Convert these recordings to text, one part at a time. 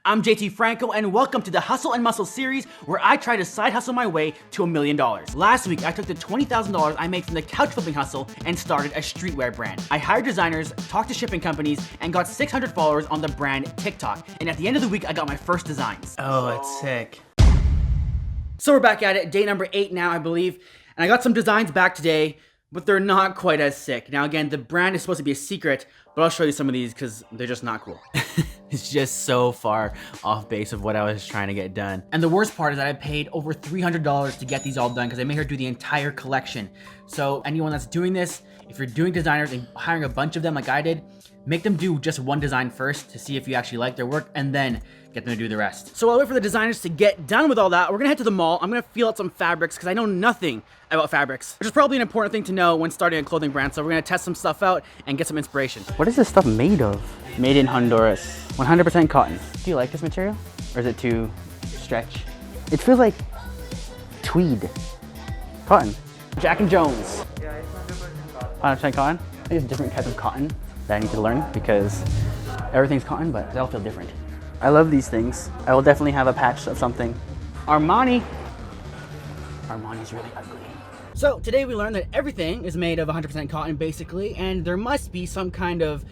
I'm JT Franco, and welcome to the Hustle and Muscle series where I try to side hustle my way to $1 million. Last week, I took the $20,000 I made from the couch flipping hustle and started a streetwear brand. I hired designers, talked to shipping companies, and got 600 followers on the brand TikTok. And at the end of the week, I got my first designs. Oh, it's sick. So we're back at it, day number 8 now, I believe. And I got some designs back today, but they're not quite as sick. Now again, the brand is supposed to be a secret, but I'll show you some of these because they're just not cool. It's just so far off base of what I was trying to get done. And the worst part is that I paid over $300 to get these all done because I made her do the entire collection. So anyone that's doing this, if you're doing designers and hiring a bunch of them like I did, make them do just one design first to see if you actually like their work and then get them to do the rest. So while I wait for the designers to get done with all that, we're gonna head to the mall. I'm gonna feel out some fabrics because I know nothing about fabrics, which is probably an important thing to know when starting a clothing brand. So we're gonna test some stuff out and get some inspiration. What is this stuff made of? Made in Honduras. 100% cotton. Do you like this material? Or is it too stretch? It feels like tweed. Cotton. Jack and Jones. Yeah, it's 100% cotton. 100% cotton? There's different types of cotton that I need to learn because everything's cotton, but they all feel different. I love these things. I will definitely have a patch of something. Armani. Armani's really ugly. So today we learned that everything is made of 100% cotton basically, and there must be some kind of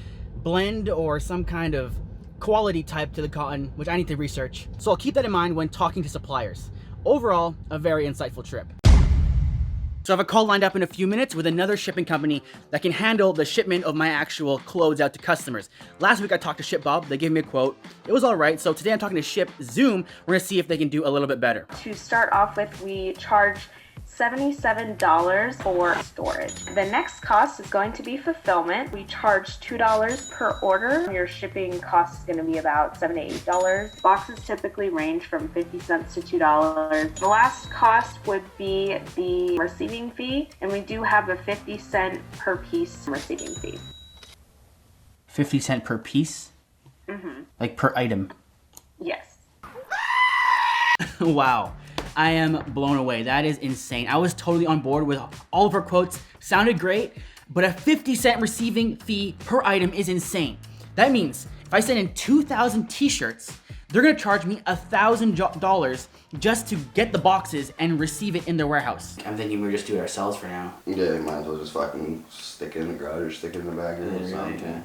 blend or some kind of quality type to the cotton, which I need to research. So I'll keep that in mind when talking to suppliers. Overall, a very insightful trip. So I have a call lined up in a few minutes with another shipping company that can handle the shipment of my actual clothes out to customers. Last week I talked to ShipBob, they gave me a quote. It was all right, so today I'm talking to ShipZoom. We're gonna see if they can do a little bit better. To start off with, we charge $77 for storage. The next cost is going to be fulfillment. We charge $2 per order. Your shipping cost is going to be about $7 to $8. Boxes typically range from 50 cents to $2. The last cost would be the receiving fee, and we do have a 50 cent per piece receiving fee. 50 cents per piece? Mm-hmm. Like per item? Yes. Wow. I am blown away. That is insane. I was totally on board with all of her quotes. Sounded great, but a 50 cent receiving fee per item is insane. That means if I send in 2,000 t-shirts, they're gonna charge me $1,000 just to get the boxes and receive it in their warehouse. I'm thinking we just do it ourselves for now. Yeah, might as well just fucking stick it in the garage or stick it in the bag or something.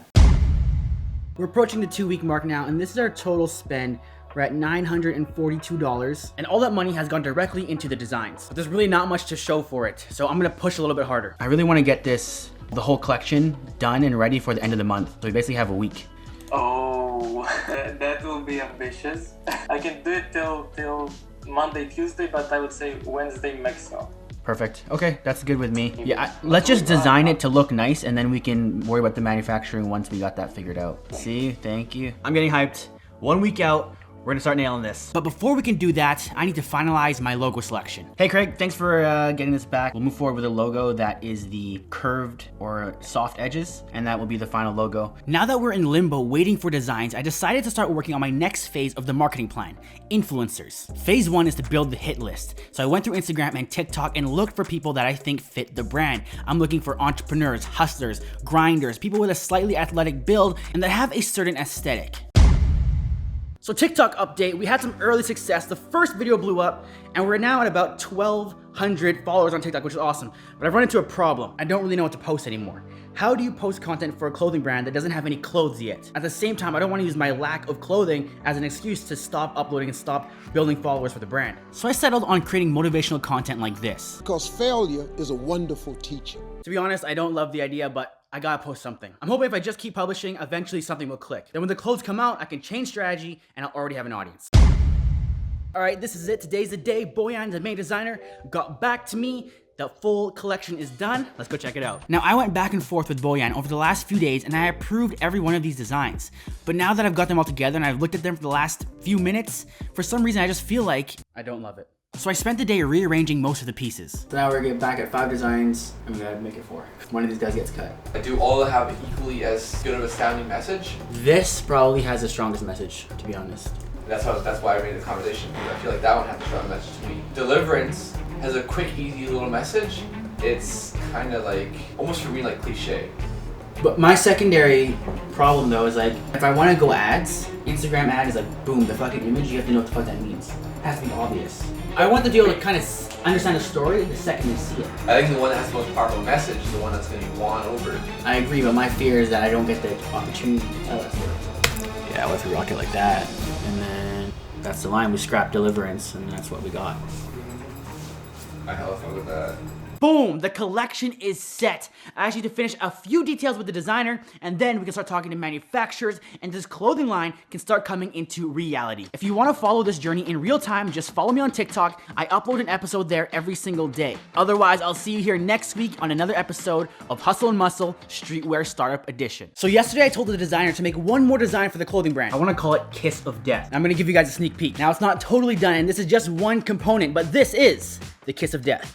We're approaching the 2-week mark now, and this is our total spend. We're at $942, and all that money has gone directly into the designs. But there's really not much to show for it, so I'm gonna push a little bit harder. I really wanna get the whole collection done and ready for the end of the month. So we basically have a week. Oh, that will be ambitious. I can do it till Monday, Tuesday, but I would say Wednesday maximum. Perfect. Okay, that's good with me. Yeah, let's just design it to look nice, and then we can worry about the manufacturing once we got that figured out. See, thank you. I'm getting hyped. 1 week out. We're gonna start nailing this. But before we can do that, I need to finalize my logo selection. Hey Craig, thanks for getting this back. We'll move forward with a logo that is the curved or soft edges, and that will be the final logo. Now that we're in limbo waiting for designs, I decided to start working on my next phase of the marketing plan, influencers. Phase 1 is to build the hit list. So I went through Instagram and TikTok and looked for people that I think fit the brand. I'm looking for entrepreneurs, hustlers, grinders, people with a slightly athletic build, and that have a certain aesthetic. So TikTok update, we had some early success. The first video blew up and we're now at about 1,200 followers on TikTok, which is awesome. But I've run into a problem. I don't really know what to post anymore. How do you post content for a clothing brand that doesn't have any clothes yet? At the same time, I don't want to use my lack of clothing as an excuse to stop uploading and stop building followers for the brand. So I settled on creating motivational content like this. Because failure is a wonderful teacher. To be honest, I don't love the idea, but I gotta post something. I'm hoping if I just keep publishing, eventually something will click. Then when the clothes come out, I can change strategy and I'll already have an audience. All right, this is it. Today's the day. Boyan, the main designer, got back to me. The full collection is done. Let's go check it out. Now, I went back and forth with Boyan over the last few days and I approved every one of these designs. But now that I've got them all together and I've looked at them for the last few minutes, for some reason I just feel like I don't love it. So I spent the day rearranging most of the pieces. So now we're getting back at 5 designs, and we gotta make it 4. One of these guys gets cut. Do all have equally as good of a sounding message? This probably has the strongest message, to be honest. That's why I made the conversation, because I feel like that one has a strong message to me. Deliverance has a quick, easy little message. It's kind of like, almost for me, like cliche. But my secondary problem though is like, if I want to go ads, Instagram ad is like, boom, the fucking image, you have to know what the fuck that means. It has to be obvious. I want them to be able to kind of understand the story the second they see it. I think the one that has the most powerful message is the one that's going to be won over. I agree, but my fear is that I don't get the opportunity to tell us it. Yeah, what if we rock it like that? And then that's the line, we scrap deliverance, and that's what we got. I hella fuck with that. Boom, the collection is set. I just need to finish a few details with the designer, and then we can start talking to manufacturers, and this clothing line can start coming into reality. If you want to follow this journey in real time, just follow me on TikTok. I upload an episode there every single day. Otherwise, I'll see you here next week on another episode of Hustle and Muscle Streetwear Startup Edition. So yesterday I told the designer to make one more design for the clothing brand. I want to call it Kiss of Death. I'm going to give you guys a sneak peek. Now it's not totally done, and this is just one component, but this is the Kiss of Death.